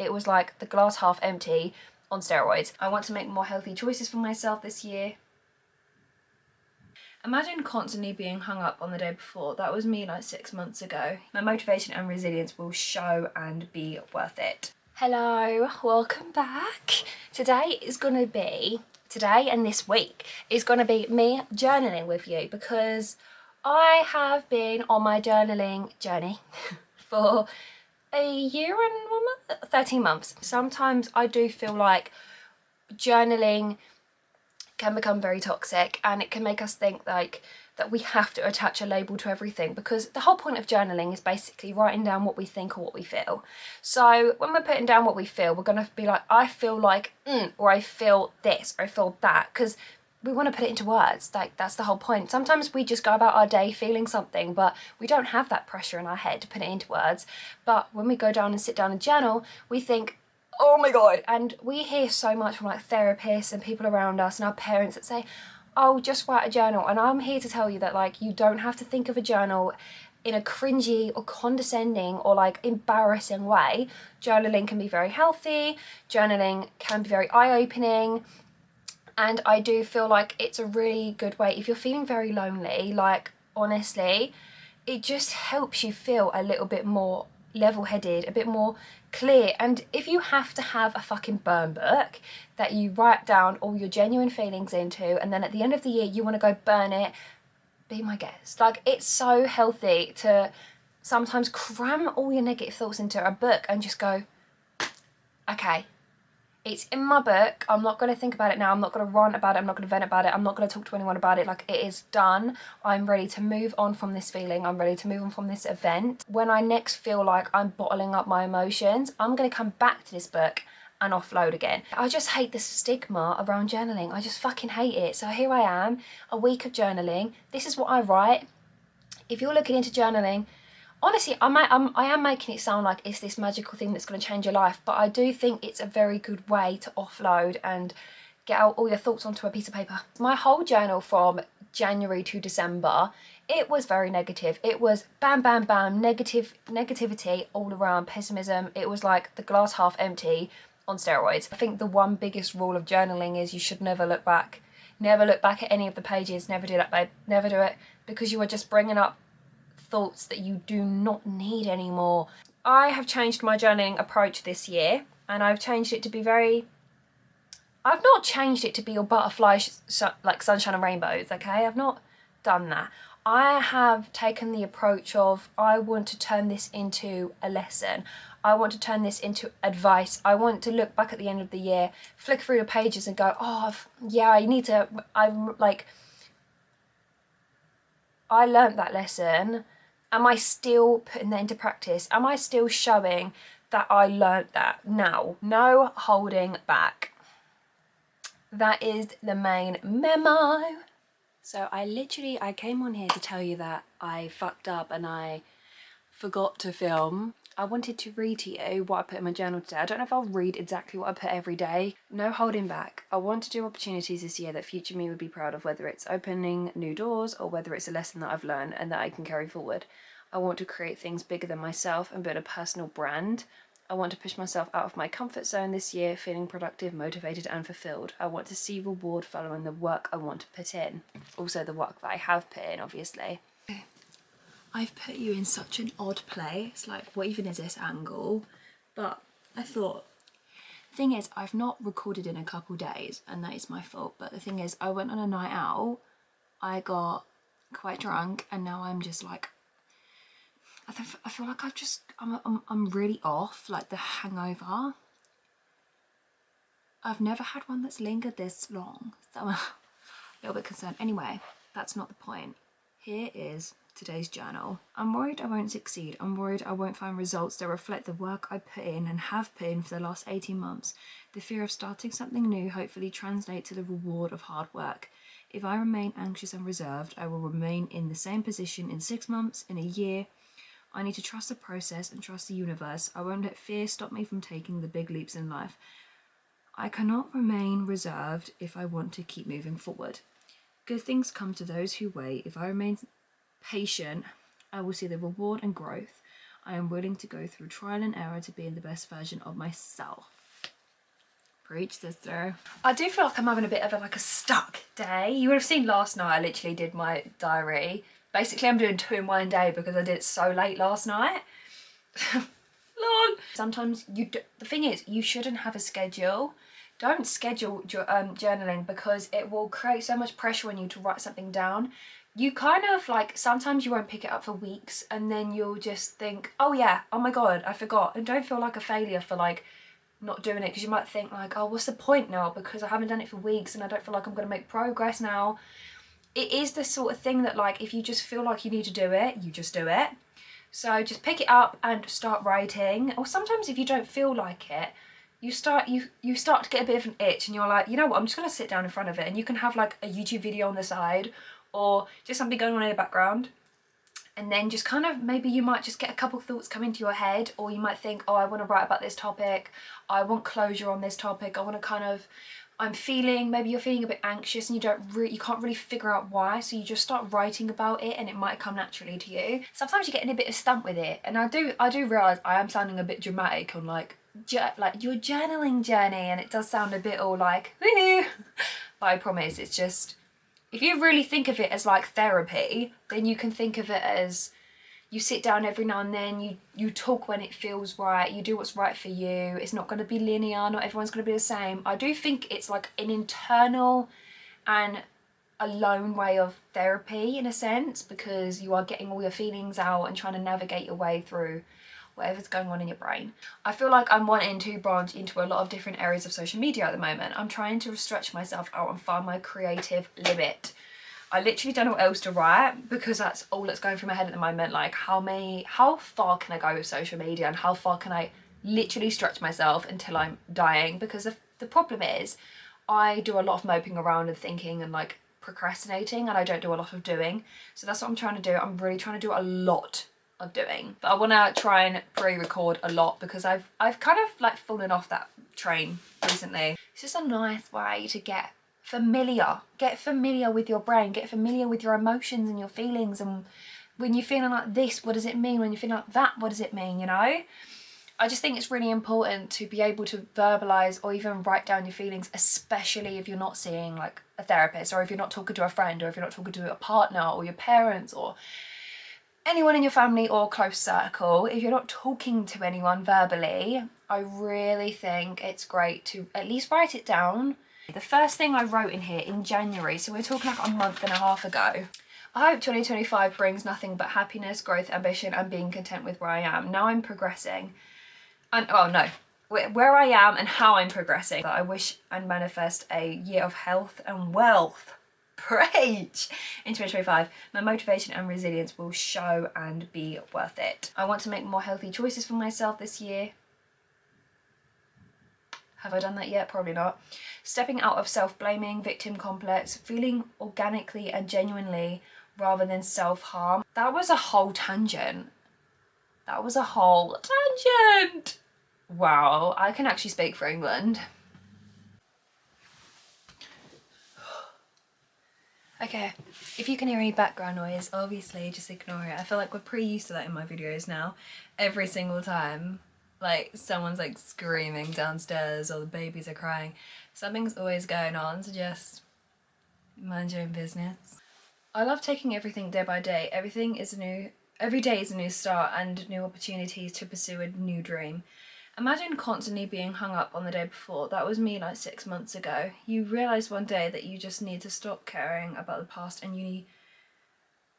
It was like the glass half empty on steroids. I want to make more healthy choices for myself this year. Imagine constantly being hung up on the day before. That was me like 6 months ago. My motivation and resilience will show and be worth it. Hello, welcome back. Today and this week is going to be me journaling with you, because I have been on my journaling journey for a year and 1 month, 13 months. Sometimes I do feel like journaling can become very toxic, and it can make us think like that we have to attach a label to everything, because the whole point of journaling is basically writing down what we think or what we feel. So when we're putting down what we feel, we're going to be like, I feel like or I feel this, or I feel that, because we want to put it into words. Like, that's the whole point. Sometimes we just go about our day feeling something, but we don't have that pressure in our head to put it into words. But when we go down and sit down and journal, we think, oh my god. And we hear so much from like therapists and people around us and our parents that say, oh, just write a journal. And I'm here to tell you that like you don't have to think of a journal in a cringy or condescending or like embarrassing way. Journaling can be very healthy. Journaling can be very eye-opening. And I do feel like it's a really good way if you're feeling very lonely. Like, honestly, it just helps you feel a little bit more level-headed, a bit more clear. And if you have to have a fucking burn book that you write down all your genuine feelings into, and then at the end of the year you want to go burn it, be my guest. Like, it's so healthy to sometimes cram all your negative thoughts into a book and just go, okay, it's in my book, I'm not going to think about it now, I'm not going to rant about it, I'm not going to vent about it, I'm not going to talk to anyone about it. Like, it is done. I'm ready to move on from this feeling, I'm ready to move on from this event. When I next feel like I'm bottling up my emotions, I'm going to come back to this book and offload again. I just hate the stigma around journaling. I just fucking hate it. So here I am, a week of journaling. This is what I write. If you're looking into journaling, honestly, I am making it sound like it's this magical thing that's going to change your life, but I do think it's a very good way to offload and get out all your thoughts onto a piece of paper. My whole journal from January to December, it was very negative. It was bam, bam, bam, negativity all around, pessimism. It was like the glass half empty on steroids. I think the one biggest rule of journaling is you should never look back. Never look back at any of the pages. Never do that, babe. Never do it, because you are just bringing up thoughts that you do not need anymore. I have changed my journaling approach this year, and I've changed it to be very... I've not changed it to be all butterflies, like sunshine and rainbows, okay? I've not done that. I have taken the approach of, I want to turn this into a lesson. I want to turn this into advice. I want to look back at the end of the year, flick through the pages and go, oh, yeah, I'm like, I learnt that lesson. Am I still putting that into practice? Am I still showing that I learnt that? No. No holding back. That is the main memo. So I came on here to tell you that I fucked up and I forgot to film. I wanted to read to you what I put in my journal today. I don't know if I'll read exactly what I put every day. No holding back. I want to do opportunities this year that future me would be proud of, whether it's opening new doors or whether it's a lesson that I've learned and that I can carry forward. I want to create things bigger than myself and build a personal brand. I want to push myself out of my comfort zone this year, feeling productive, motivated and fulfilled. I want to see reward following the work I want to put in. Also the work that I have put in, obviously. I've put you in such an odd place, like what even is this angle? But I thought, the thing is, I've not recorded in a couple days and that is my fault, but the thing is, I went on a night out, I got quite drunk, and now I'm just like, I feel like I'm really off, like the hangover. I've never had one that's lingered this long, so I'm a little bit concerned. Anyway, that's not the point. Here is today's journal. I'm worried I won't succeed. I'm worried I won't find results that reflect the work I put in and have put in for the last 18 months. The fear of starting something new hopefully translates to the reward of hard work. If I remain anxious and reserved, I will remain in the same position in 6 months, in a year. I need to trust the process and trust the universe. I won't let fear stop me from taking the big leaps in life. I cannot remain reserved if I want to keep moving forward. Good things come to those who wait. If I remain patient, I will see the reward and growth. I am willing to go through trial and error to being the best version of myself. Preach, sister. I do feel like I'm having a bit of a stuck day. You would have seen last night I literally did my diary. Basically I'm doing 2 in 1 day because I did it so late last night. Lol. Sometimes the thing is, you shouldn't have a schedule. Don't schedule your journaling because it will create so much pressure on you to write something down. You kind of sometimes you won't pick it up for weeks and then you'll just think, oh yeah, oh my god, I forgot. And don't feel like a failure for not doing it, because you might think oh, what's the point now, because I haven't done it for weeks and I don't feel like I'm going to make progress now. It is the sort of thing that if you just feel like you need to do it, you just do it. So just pick it up and start writing. Or sometimes if you don't feel like it, you start to get a bit of an itch and you're like, you know what, I'm just going to sit down in front of it, and you can have a YouTube video on the side or just something going on in the background. And then just maybe you might just get a couple of thoughts come into your head, or you might think, oh, I want to write about this topic. I want closure on this topic. I want to maybe you're feeling a bit anxious and you can't really figure out why, so you just start writing about it and it might come naturally to you. Sometimes you get in a bit of stump with it, and I do realise I am sounding a bit dramatic on your journaling journey, and it does sound a bit all woohoo. But I promise it's just, if you really think of it as therapy, then you can think of it as you sit down every now and then, you talk when it feels right, you do what's right for you. It's not going to be linear, not everyone's going to be the same. I do think it's an internal and alone way of therapy in a sense, because you are getting all your feelings out and trying to navigate your way through whatever's going on in your brain. I feel like I'm wanting to branch into a lot of different areas of social media at the moment. I'm trying to stretch myself out and find my creative limit. I literally don't know what else to write because that's all that's going through my head at the moment. How far can I go with social media, and how far can I literally stretch myself until I'm dying? Because the problem is I do a lot of moping around and thinking and procrastinating, and I don't do a lot of doing. So that's what I'm trying to do. I'm really trying to do a lot of doing, but I want to try and pre-record a lot because I've kind of fallen off that train recently. It's just a nice way to get familiar with your brain, get familiar with your emotions and your feelings, and when you're feeling like this, what does it mean? When you're feeling like that, what does it mean, you know? I just think it's really important to be able to verbalise or even write down your feelings, especially if you're not seeing a therapist, or if you're not talking to a friend, or if you're not talking to a partner or your parents or anyone in your family or close circle. If you're not talking to anyone verbally, I really think it's great to at least write it down. The first thing I wrote in here in January, so we're talking a month and a half ago. I hope 2025 brings nothing but happiness, growth, ambition, and being content with where I am. Now I'm progressing. And where I am and how I'm progressing. I wish and manifest a year of health and wealth. Preach! In 2025, my motivation and resilience will show and be worth it. I want to make more healthy choices for myself this year. Have I done that yet? Probably not. Stepping out of self-blaming, victim complex, feeling organically and genuinely rather than self-harm. That was a whole tangent. Wow, I can actually speak for England. Okay, if you can hear any background noise, obviously just ignore it. I feel like we're pretty used to that in my videos now. Every single time, someone's screaming downstairs or the babies are crying. Something's always going on, so just mind your own business. I love taking everything day by day. Every day is a new start and new opportunities to pursue a new dream. Imagine constantly being hung up on the day before. That was me 6 months ago. You realise one day that you just need to stop caring about the past,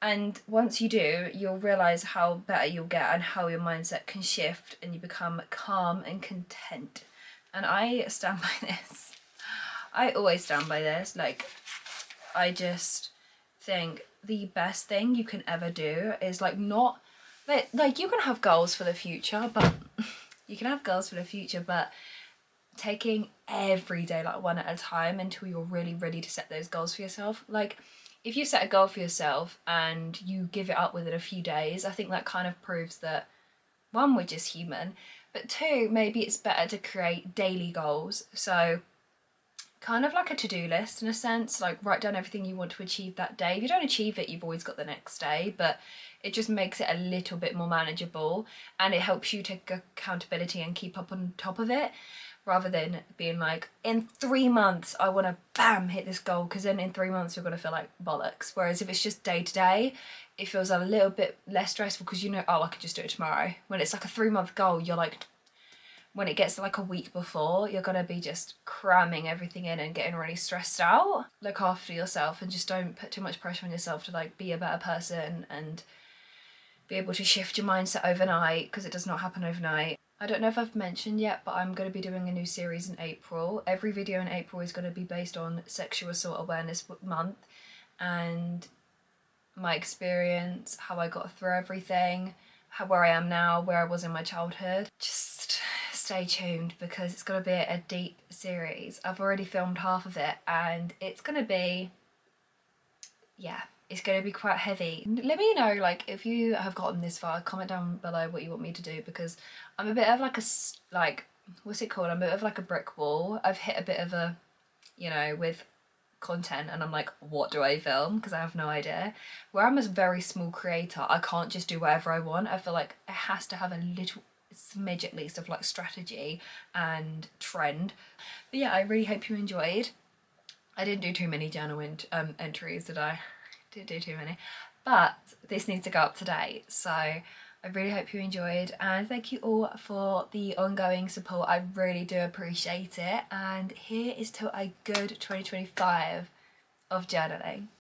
and once you do, you'll realise how better you'll get and how your mindset can shift and you become calm and content. And I stand by this. I always stand by this. I just think the best thing you can ever do is not you can have goals for the future, but taking every day one at a time until you're really ready to set those goals for yourself. If you set a goal for yourself and you give it up within a few days, I think that kind of proves that, one, we're just human, but two, maybe it's better to create daily goals. So kind of like a to-do list in a sense, write down everything you want to achieve that day. If you don't achieve it, you've always got the next day, but It just makes it a little bit more manageable, and it helps you take accountability and keep up on top of it, rather than being like, in 3 months I want to bam hit this goal, because then in 3 months you're going to feel like bollocks. Whereas if it's just day to day, it feels a little bit less stressful, because you know, oh, I can just do it tomorrow. When it's like a 3-month goal, you're like, when it gets like a week before, you're gonna be just cramming everything in and getting really stressed out. Look after yourself and just don't put too much pressure on yourself to like be a better person and be able to shift your mindset overnight, because it does not happen overnight. I don't know if I've mentioned yet, but I'm going to be doing a new series in April. Every video in April is going to be based on Sexual Assault Awareness Month and my experience, how I got through everything, where I am now, where I was in my childhood. Just stay tuned, because it's going to be a deep series. I've already filmed half of it and it's going to be, yeah, it's going to be quite heavy. Let me know, like, if you have gotten this far, comment down below what you want me to do, because I'm a bit of like a, like, what's it called? I'm a bit of like a brick wall. I've hit a bit of a, you know, with content, and I'm like, what do I film? Because I have no idea. Where I'm a very small creator, I can't just do whatever I want. I feel like it has to have a little smidge at least of like strategy and trend. But yeah, I really hope you enjoyed. I didn't do too many journal entries, did I? Didn't do too many, but this needs to go up today, so I really hope you enjoyed, and thank you all for the ongoing support. I really do appreciate it, and here is to a good 2025 of journaling.